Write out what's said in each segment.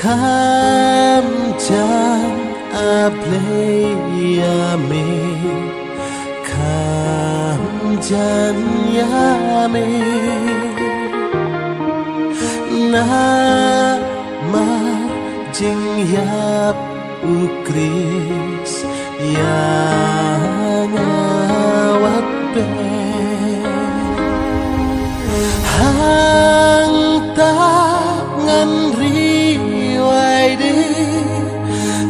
kham chan ableyame kham chan yame na ma jing yap ukris ya ngawat be hang tangan riwai de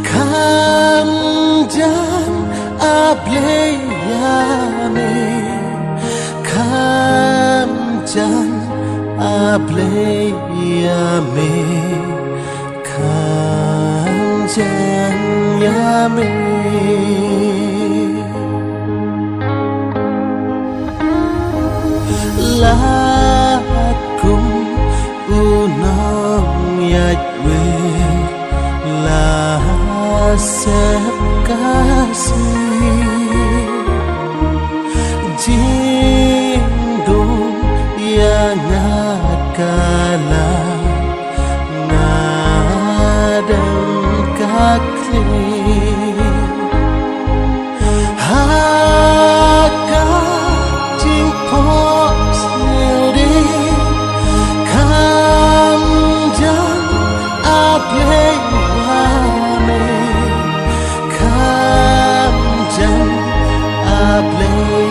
kham jan ableyame kham jan ableyame kham jan yame lakum unong yajwe la sep kasih jindu yang nakala ngadang kakli haka jingpok sendiri kam jang ableyame kam jang ableyame